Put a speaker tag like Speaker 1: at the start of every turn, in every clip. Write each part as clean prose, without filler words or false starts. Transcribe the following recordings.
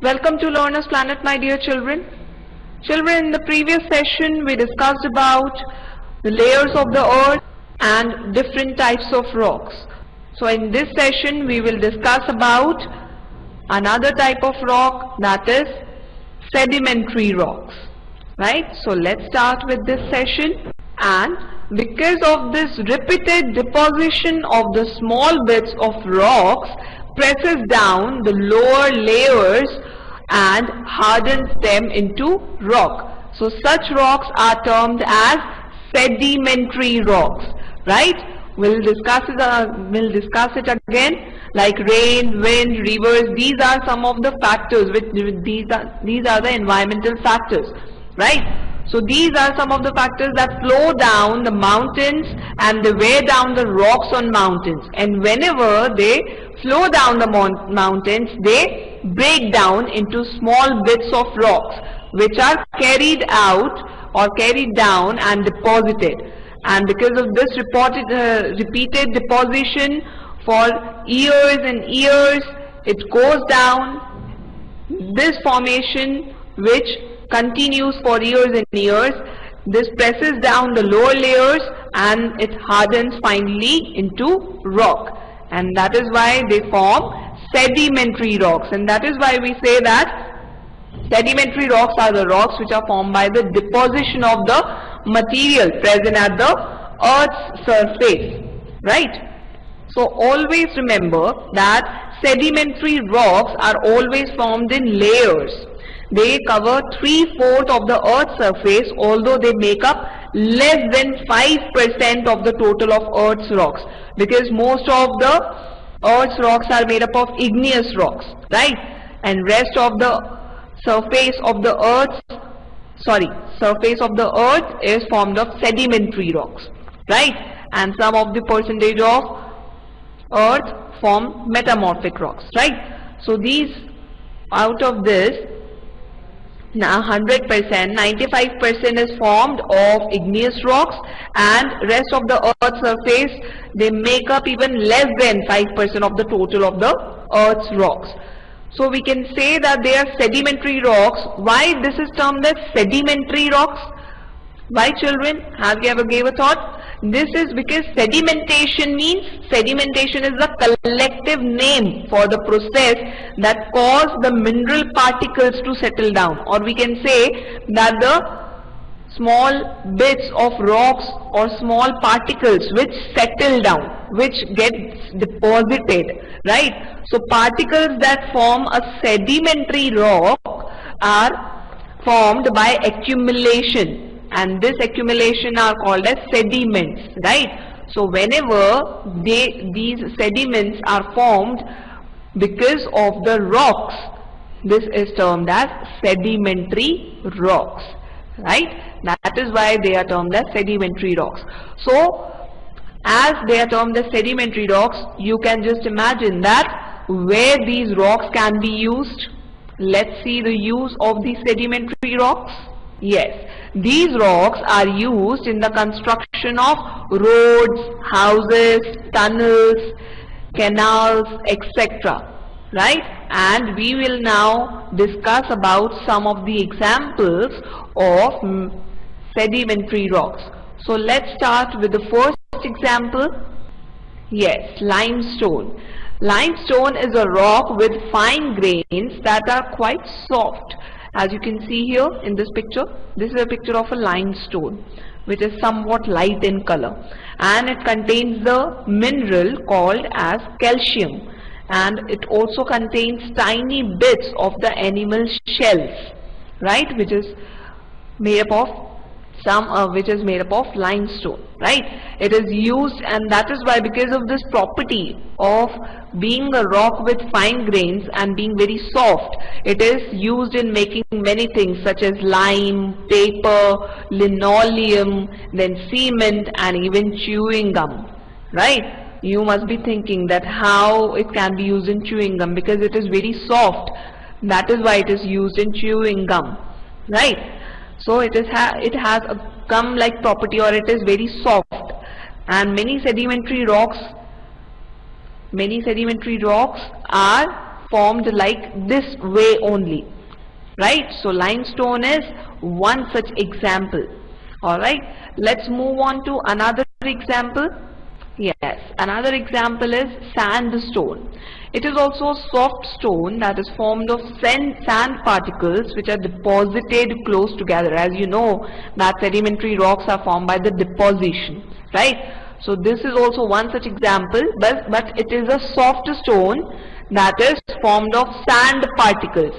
Speaker 1: Welcome to Learner's Planet, my dear children. Children, in the previous session we discussed about the layers of the earth and different types of rocks. So in this session we will discuss about another type of rock, that is sedimentary rocks. Right? So let's start with this session. And because of this repeated deposition of the small bits of rocks presses down the lower layers and hardens them into rock. So such rocks are termed as sedimentary rocks. Right? We'll discuss it again, like rain, wind, rivers. These are some of the factors these are the environmental factors. Right? So these are some of the factors that flow down the mountains and they weigh down the rocks on mountains. And whenever they flow down the mountains, they break down into small bits of rocks which are carried out or carried down and deposited. And because of this repeated deposition for years and years, it goes down. This formation which continues for years and years, this presses down the lower layers and it hardens finally into rock, and that is why they form sedimentary rocks. And that is why we say that sedimentary rocks are the rocks which are formed by the deposition of the material present at the earth's surface. Right? So always remember that sedimentary rocks are always formed in layers. They cover 3/4 of the earth's surface, although they make up less than 5% of the total of earth's rocks, because most of the earth's rocks are made up of igneous rocks, right? And rest of the surface of the earth is formed of sedimentary rocks, right? And some of the percentage of earth form metamorphic rocks, right? So these, out of this, now 100%, 95% is formed of igneous rocks, and rest of the earth's surface, they make up even less than 5% of the total of the earth's rocks. So we can say that they are sedimentary rocks. Why this is termed as sedimentary rocks? Why, children? Have you ever gave a thought? This is because sedimentation is the collective name for the process that cause the mineral particles to settle down, or we can say that the small bits of rocks or small particles which settle down, which gets deposited, right? So particles that form a sedimentary rock are formed by accumulation, and this accumulation are called as sediments, right? So whenever these sediments are formed because of the rocks, this is termed as sedimentary rocks, right? That is why they are termed as sedimentary rocks. So as they are termed as sedimentary rocks, you can just imagine that where these rocks can be used. Let's see the use of these sedimentary rocks. Yes, these rocks are used in the construction of roads, houses, tunnels, canals, etc. Right? And we will now discuss about some of the examples of sedimentary rocks. So let's start with the first example. Yes, limestone. Limestone is a rock with fine grains that are quite soft. As you can see here in this picture, this is a picture of a limestone which is somewhat light in color, and it contains the mineral called as calcium, and it also contains tiny bits of the animal shells, right, which is made up of limestone, right? It is used, and that is why, because of this property of being a rock with fine grains and being very soft, it is used in making many things such as lime, paper, linoleum, then cement, and even chewing gum, right? You must be thinking that how it can be used in chewing gum, because it is very soft. That is why it is used in chewing gum, right? So it has a gum-like property, or it is very soft. And many sedimentary rocks are formed like this way only, right? So limestone is one such example. Alright, let's move on to another example. Yes, another example is sandstone. It is also a soft stone that is formed of sand particles which are deposited close together. As you know that sedimentary rocks are formed by the deposition, right? So this is also one such example, but it is a soft stone that is formed of sand particles.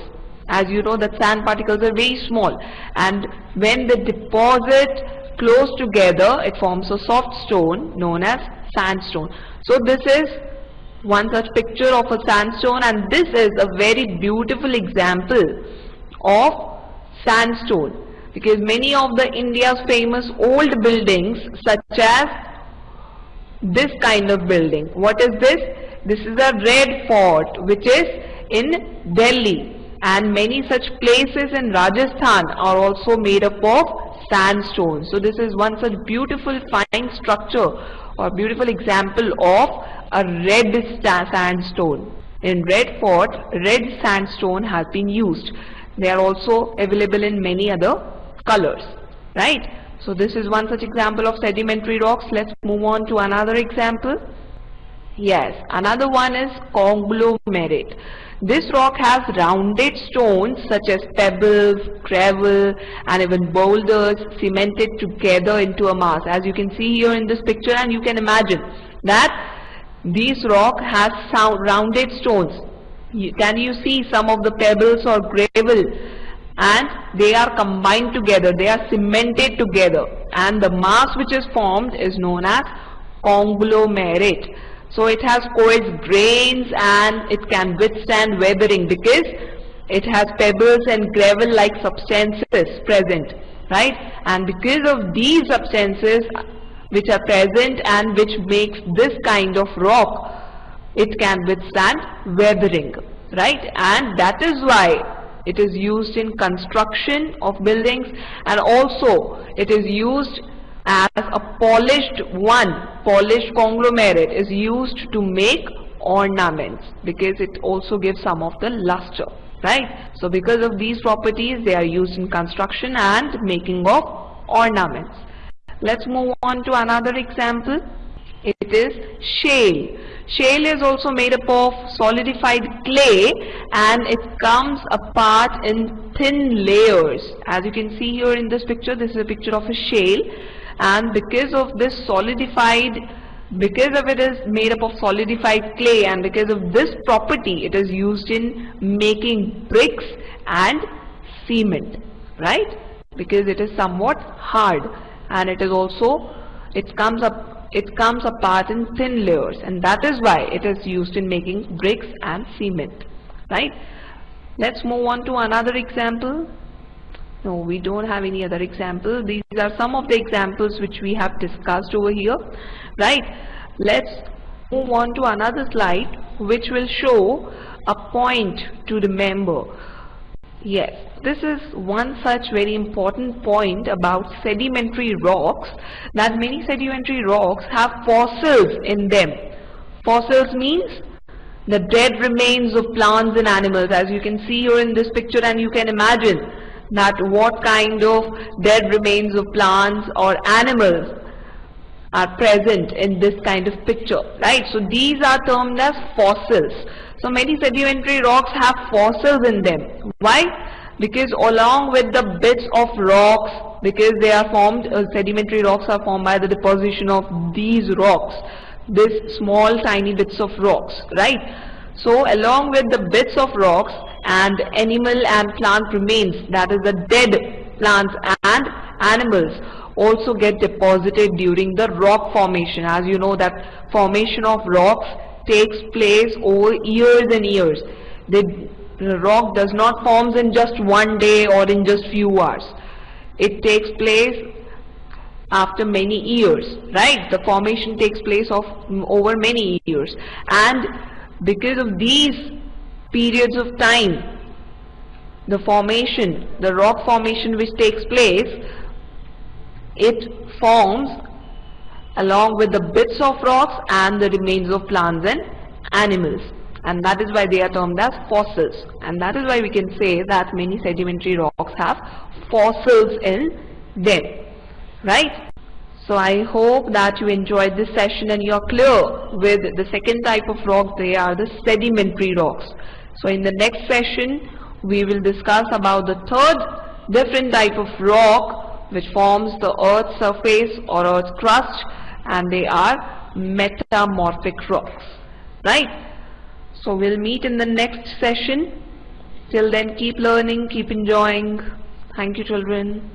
Speaker 1: As you know that sand particles are very small, and when they deposit close together it forms a soft stone known as sandstone. So this is one such picture of a sandstone, and this is a very beautiful example of sandstone, because many of the India's famous old buildings, such as this kind of building. What is this? This is a Red Fort which is in Delhi, and many such places in Rajasthan are also made up of sandstone. So this is one such beautiful fine structure or beautiful example of a red sandstone. In Red Fort, red sandstone has been used. They are also available in many other colors, right? So this is one such example of sedimentary rocks. Let's move on to another example. Yes, another one is conglomerate. This rock has rounded stones such as pebbles, gravel, and even boulders cemented together into a mass. As you can see here in this picture, and you can imagine that this rock has rounded stones. Can you see some of the pebbles or gravel? And they are combined together, they are cemented together, and the mass which is formed is known as conglomerate. So it has coarse grains and it can withstand weathering because it has pebbles and gravel like substances present, right? And because of these substances which are present and which makes this kind of rock, it can withstand weathering, right? And that is why it is used in construction of buildings, and also it is used as a polished conglomerate is used to make ornaments, because it also gives some of the luster, right? So because of these properties they are used in construction and making of ornaments. Let's move on to another example. It is shale. Shale is also made up of solidified clay, and it comes apart in thin layers. As you can see here in this picture, this is a picture of a shale, and because of this because of it is made up of solidified clay, and because of this property it is used in making bricks and cement, right? Because it is somewhat hard, and it is also, it comes apart in thin layers, and that is why it is used in making bricks and cement, right? Let's move on to another example. No, we don't have any other example. These are some of the examples which we have discussed over here, right? Let's move on to another slide which will show a point to remember. Yes, this is one such very important point about sedimentary rocks, that many sedimentary rocks have fossils in them. Fossils means the dead remains of plants and animals, as you can see here in this picture, and you can imagine that what kind of dead remains of plants or animals are present in this kind of picture, right? So these are termed as fossils. So many sedimentary rocks have fossils in them. Why? Because along with the bits of rocks, because they are formed, sedimentary rocks are formed by the deposition of these rocks, these small tiny bits of rocks, right? So along with the bits of rocks and animal and plant remains, that is the dead plants and animals, also get deposited during the rock formation. As you know that formation of rocks takes place over years and years. The rock does not form in just one day or in just few hours. It takes place after many years, right? The formation takes place of over many years, and because of these periods of time, the formation, the rock formation which takes place, it forms along with the bits of rocks and the remains of plants and animals. and that is why they are termed as fossils, and that is why we can say that many sedimentary rocks have fossils in them, right? So I hope that you enjoyed this session and you are clear with the second type of rocks. They are the sedimentary rocks. So in the next session we will discuss about the third different type of rock which forms the earth's surface or earth's crust, and they are metamorphic rocks, right? So we'll meet in the next session. Till then, keep learning, keep enjoying. Thank you, children.